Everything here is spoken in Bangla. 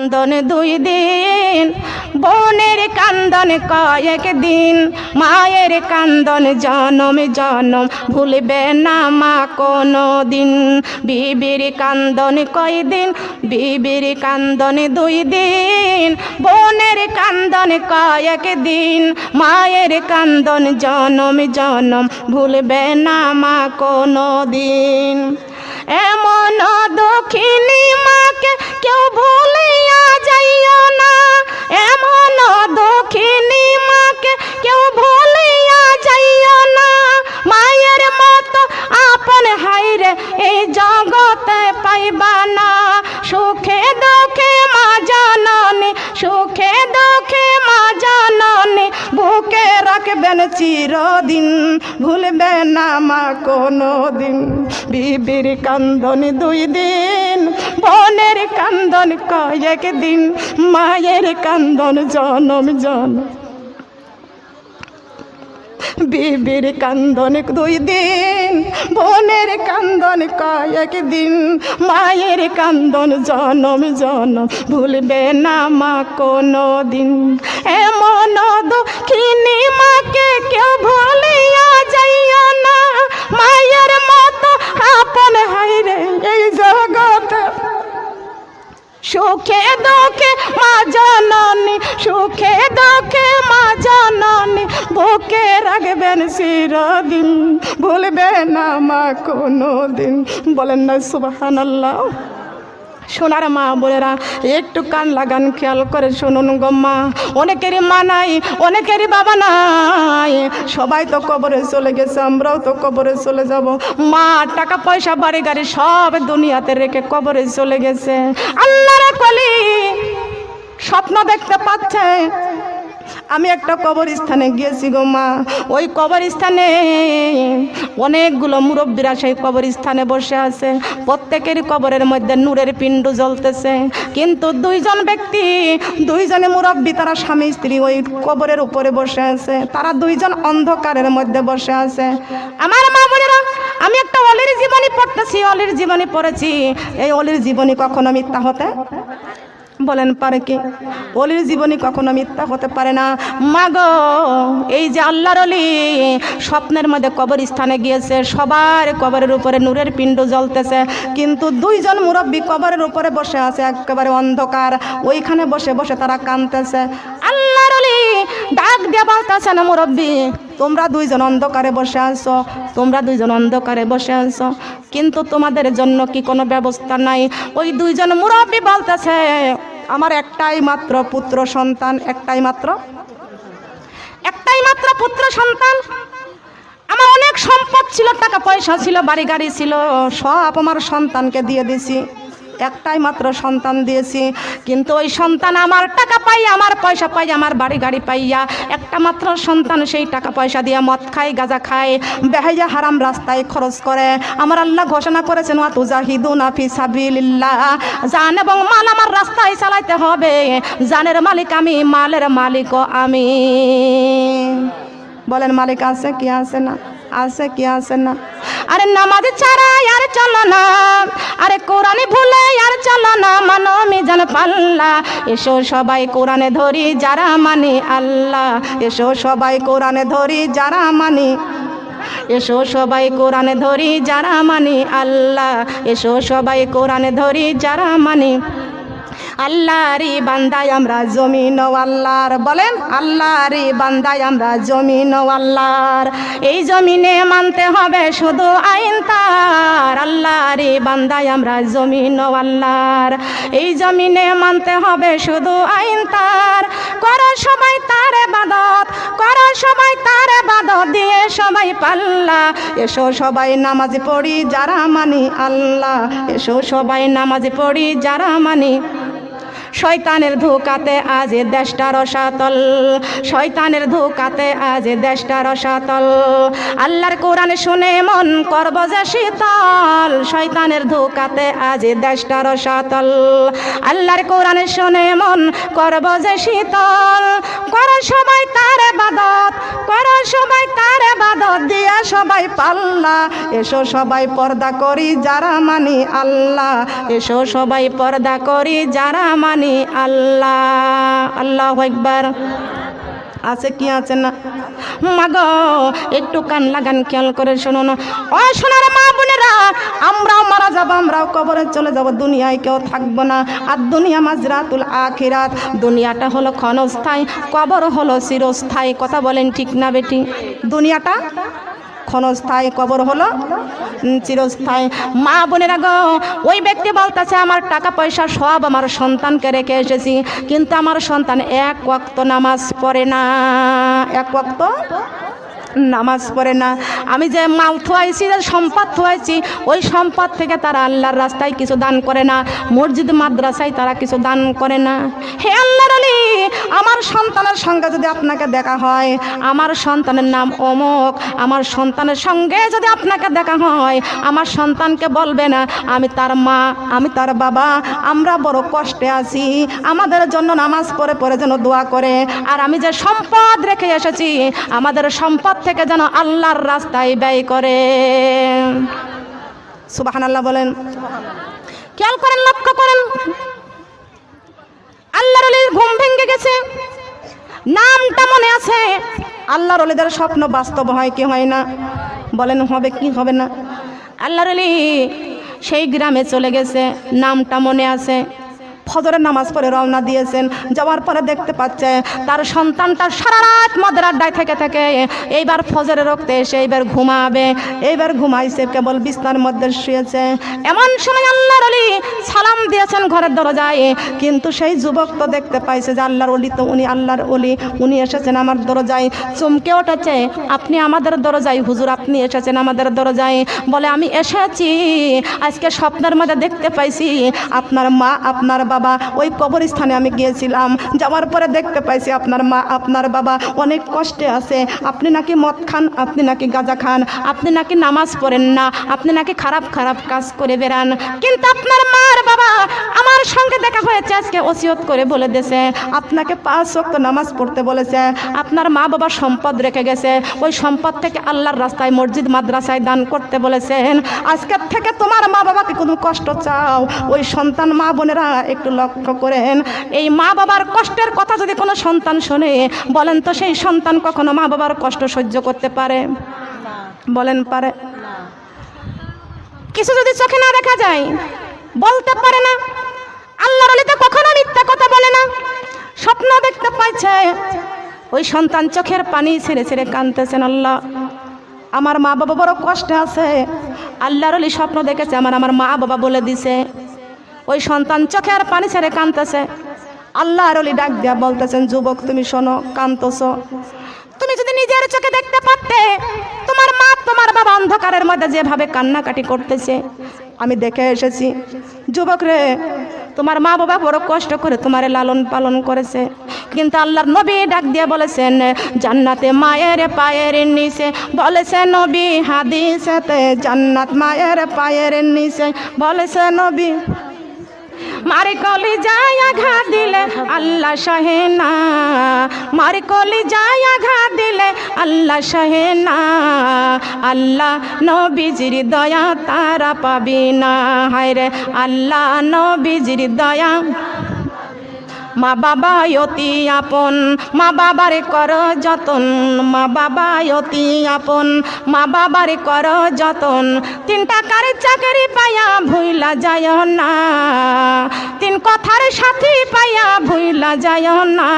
কান্দন 2 দিন, বোনের কান্দন কয়েক দিন, মায়ের কান্দন জনম জনম ভুলবে না মা কোনো দিন। বিবির কান্দন কয় দিন, বিবির কান্দন 2 দিন, বোনের কান্দন কয়েক দিন, মায়ের কান্দন জনম জনম ভুলবে না মা কোনো দিন। এমন দক্ষিণী মাকে কেউ ভুলিয়া যাইও না, এমন দক্ষিণী মাকে কেউ ভুলিয়া যাইও না, মায়ের মতো আপন হাইরে এই জগতে পাইবা না। সুখে দুঃখে মা জননী, সুখে দুঃখে মা জননী বুকে রাখবেন চিরদিন, ভুলবে না মা কোনো দিন। বিবির কান্দন 2 দিন, বোনের কান্দন কয়েক দিন, মায়ের কান্দন জনম জনম। বিবির কান্দন 2 দিন, বোনের কান্দন কয়েক দিন, মায়ের কান্দন জনম জনম ভুলবে না মা কোনো দিন। এমন দক্ষিণী মাকে কেউ ভুলিয়া যাইও না, মায়ের মতো আপন হাইরে এই জগতে। সুখে দুঃখে মা জননী, সুখে দুঃখে মা জননী বুকে রাখবেন চিরদিন, ভুলবে না মা কোনো দিন। বলেন না সুবহানাল্লাহ। সোনার মা বোনেরা একটু কান লাগান, খেয়াল করে শুনুন গো মা। অনেকেরই মা নাই, অনেকেরই বাবা নাই, সবাই তো কবরে চলে গেছে, আমরাও তো কবরে চলে যাব। মা টাকা পয়সা বাড়ি গাড়ি সব দুনিয়াতে রেখে কবরে চলে গেছে। আল্লাহর কলি স্বপ্ন দেখতে পাচ্ছে। আমি একটা কবরস্থানে গিয়েছি গো মা, ওই কবরস্থানে অনেকগুলো মুরব্বীরা সেই কবরস্থানে বসে আছে, প্রত্যেকের কবরের মধ্যে নূরের পিণ্ড জ্বলতেছে, কিন্তু 2 জন ব্যক্তি, 2 জনে মুরব্বী, তারা স্বামী স্ত্রী ওই কবরের উপরে বসে আছে, তারা 2 জন অন্ধকারের মধ্যে বসে আছে। আমার মা বোনেরা, আমি একটা অলির জীবনী পড়তেছি, অলির জীবনী পড়েছি। এই অলির জীবনী কখনো মিথ্যা হতে বলেন পারে কি? অলির জীবনী কখনো মিথ্যা হতে পারে না। মাগো, এই যে আল্লাহর অলি স্বপ্নের মধ্যে কবরস্থানে গিয়েছে, সবার কবরের উপরে নূরের পিণ্ড জ্বলতেছে, কিন্তু 2 জন মুরব্বী কবরের উপরে বসে আছে, একেবারে অন্ধকার, ওইখানে বসে বসে তারা কাঁদতেছে। আল্লাহর অলি ডাক দিয়ে বলতেছে না, মুরব্বী তোমরা 2 জন অন্ধকারে বসে আছো, তোমরা 2 জন অন্ধকারে বসে আছো, কিন্তু তোমাদের জন্য কি কোনো ব্যবস্থা নাই? ওই 2 জন মুরব্বী বলতেছে, আমার একটাই মাত্র পুত্র সন্তান, একটাই মাত্র পুত্র সন্তান। আমার অনেক সম্পদ ছিল, টাকা পয়সা ছিল, বাড়ি গাড়ি ছিল, সব আমার সন্তানকে দিয়ে দিছি, একটাই মাত্র সন্তান দিয়েছি, কিন্তু ওই সন্তান আমার টাকা পাই, আমার পয়সা পাই, আমার বাড়ি গাড়ি পাইয়া একটা মাত্র সন্তান সেই টাকা পয়সা দিয়ে মদ খায়, গাঁজা খায়, বেহাইয়া হারাম রাস্তায় খরচ করে। আমার আল্লাহ ঘোষণা করেছেন, ওয়া তুজাহিদুনা ফি সাবিলিল্লাহ, জান এবং মাল আমার রাস্তায় চালাইতে হবে। জানের মালিক আমি, মালের মালিকও আমি। বলেন মালিক আছে কি আছে না? আছে কি আছে না? আরে নামাজ ছাড়া আর চলো না, আরে কোরআনে ভুলে আর চলো না, মানো মিজান পাল্লা। এসো সবাই কোরআনে ধরি যারা মানি আল্লাহ, এসো সবাই কোরআনে ধরি যারা মানি, এসো সবাই কোরআনে ধরি যারা মানি আল্লাহ, এসো সবাই কোরআনে ধরি যারা মানি আল্লাহরই বান্দায় আমরা জমিন আল্লাহর। বলেন আল্লাহরই বান্দায় আমরা জমিন আল্লাহর। এই জমিনে মানতে হবে শুধু আইন তার, আল্লাহরই বান্দায় আমরা জমিন আল্লাহর। এই জমিনে মানতে হবে শুধু আইন তার। করো সবাই তার ইবাদত, করো সবাই তার ইবাদত দিয়ে সবাই পাল্লা। এসো সবাই নামাজ পড়ি যারা মানি আল্লাহ, এসো সবাই নামাজ পড়ি যারা মানি। শয়তানের ধোঁকাতে আজ দেশটা রসাতল, শয়তানের ধোঁকাতে আজ দেশটা রসাতল। আল্লাহর কোরআন শুনে মন করব যে শীতল, শয়তানের ধোঁকাতে আজ দেশটা রসাতল। আল্লাহর কোরআন শুনে মন করব যে শীতল। করো সবাই তার ইবাদত, করো সবাই তার ইবাদত, দিয়া সবাই পাল্লা। এসো সবাই পর্দা করি যারা মানি আল্লাহ, এসো সবাই পর্দা করি যারা মানি আল্লাহ। আল্লাহু আকবার। আছে কি আছে না? মাগো একটু কান লাগান, খেয়াল করে শোনো না। ও সোনার মা বোনেরা, আমরাও মারা যাব, আমরাও কবরে চলে যাব, দুনিয়ায় কেউ থাকবো না। আর দুনিয়া মাজরাতুল আখিরাত, দুনিয়াটা হলো ক্ষণস্থায়ী, কবর হলো চিরস্থায়ী। কথা বলেন ঠিক না বেটি? দুনিয়াটা ক্ষণস্থায়ী, কবর হলো চিরস্থায়ী। মা বোনেরা গো, ওই ব্যক্তি বলতেছে আমার টাকা পয়সা সব আমার সন্তানকে রেখে এসেছি, কিন্তু আমার সন্তান এক ওয়াক্ত নামাজ পড়ে না, এক ওয়াক্ত নামাজ পড়ে না। আমি যে মাল থুয়াইছি, যে সম্পদ থুয়াইছি, ওই সম্পদ থেকে তারা আল্লাহর রাস্তায় কিছু দান করে না, মসজিদ মাদ্রাসায় তারা কিছু দান করে না। হে আল্লাহর ওলি, আমার সন্তানের সঙ্গে যদি আপনাকে দেখা হয়, আমার সন্তানের নাম অমুক, আমার সন্তানের সঙ্গে যদি আপনাকে দেখা হয়, আমার সন্তানকে বলবে না আমি তার মা, আমি তার বাবা, আমরা বড় কষ্টে আছি, আমাদের জন্য নামাজ পড়ে পড়ে যেন দোয়া করে, আর আমি যে সম্পদ রেখে এসেছি আমাদের সম্পদ থেকে যেন আল্লাহর রাস্তায় ব্যয় করে। সুবহানাল্লাহ বলেন। খেয়াল করেন, লক্ষ্য করেন, আল্লাহর ওলির ঘুম ভেঙে গেছে, নামটা মনে আছে। আল্লাহর ওলিদের স্বপ্ন বাস্তব হয় কি হয় না? বলেন হবে কি হবে না? আল্লাহর ওলি সেই গ্রামে চলে গেছে, নামটা মনে আছে। ফজরের নামাজ পড়ে রওনা দিয়েছেন, যাওয়ার পরে দেখতে পাচ্ছে তার সন্তানটা সারা রাত মদের আড্ডায় থেকে থেকে এইবার ফজরের রক্তে এসে এইবার ঘুমাবে, এইবার ঘুমাইছে, কেবল বিছনার মধ্যে শুয়েছে। এমন সময় আল্লাহর ওলি সালাম দিয়েছেন ঘরের দরজায়, কিন্তু সেই যুবক তো দেখতে পাইছে যে আল্লাহর ওলি, তো উনি আল্লাহর ওলি, উনি এসেছেন আমার দরজায়। চমকে উঠেছে, আপনি আমাদের দরজায় হুজুর, আপনি এসেছেন আমাদের দরজায়? বলে আমি এসেছি, আজকে স্বপ্নের মধ্যে দেখতে পাইছি আপনার মা আপনার বাবা ওই কবরস্থানে আমি গিয়েছিলাম, যাওয়ার পরে দেখতে পাইছি আপনার মা আপনার বাবা অনেক কষ্টে আছে, আপনি নাকি মদ খান, আপনি নাকি গাঁজা খান, আপনি নাকি নামাজ পড়েন না, আপনি নাকি খারাপ খারাপ কাজ করে বেড়ান, কিন্তু আপনার মার বাবা আমার সঙ্গে দেখা হয়েছে, আজকে ওসিয়ত করে বলে দিয়েছে আপনাকে 5 ওয়াক্ত নামাজ পড়তে বলেছে। আপনার মা বাবা সম্পদ রেখে গেছে, ওই সম্পদ থেকে আল্লাহর রাস্তায় মসজিদ মাদ্রাসায় দান করতে বলেছেন। আজকের থেকে তোমার মা বাবাকে কোনো কষ্ট চাও, ওই সন্তান মা বোনেরা একটু লক্ষ্য করেন, এই মা বাবার কষ্টের কথা যদি কোনো সন্তান শোনে, বলেন তো সেই সন্তান কখনো মা বাবার কষ্ট সহ্য করতে পারে? বলেন পারে? কিছু যদি চোখে না দেখা যায় বলতে পারে না। আল্লাহর ওলি তো কখনো মিথ্যা কথা বলে না, স্বপ্ন দেখতে পাইছে, ওই সন্তান চোখের পানি ছেড়ে ছেড়ে কাঁদতেছেন, আল্লাহ আমার মা বাবা বড় কষ্টে আছে। আল্লাহর ওলি স্বপ্ন দেখেছে, আমার মা বাবা বলে দিছে। ওই সন্তান চোখের পানি ছেড়ে কাঁদতেছে। আল্লাহর ওলি ডাক দিয়া বলতেছেন, যুবক তুমি শোনো, কাঁদতেছ, তুমি যদি নিজের চোখে দেখতে পারতে তোমার মা তোমার বাবা অন্ধকারের মধ্যে যেভাবে কান্নাকাটি করতেছে, আমি দেখে এসেছি। যুবক রে, তোমার মা বাবা বড় কষ্ট করে তোমারে লালন পালন করেছে, কিন্তু আল্লাহর নবী ডাক দিয়ে বলেছেন জান্নাতে মায়ের পায়ের নিচে, বলেছে নবী হাদিসেতে জান্নাত মায়ের পায়ের নিচে, বলেছে নবী। মারি কলি যায় আঘাত দিলে আল্লাহ সহে না, মারি কলি যায় আঘাত দিলে আল্লাহ সহে না, আল্লাহ নবীজির দয়া তারা পাবি না। হায় রে আল্লাহ নবীজির দয়া। মা বাবা অতি আপন, মা বাবার কর যতন, মা বাবা অতি আপন, মা বাবার কর যতন। 3 টাকার চাকরি পাইয়া ভুইলা যায় না, 3 কথার সাথী পাইয়া ভুইলা যায় না।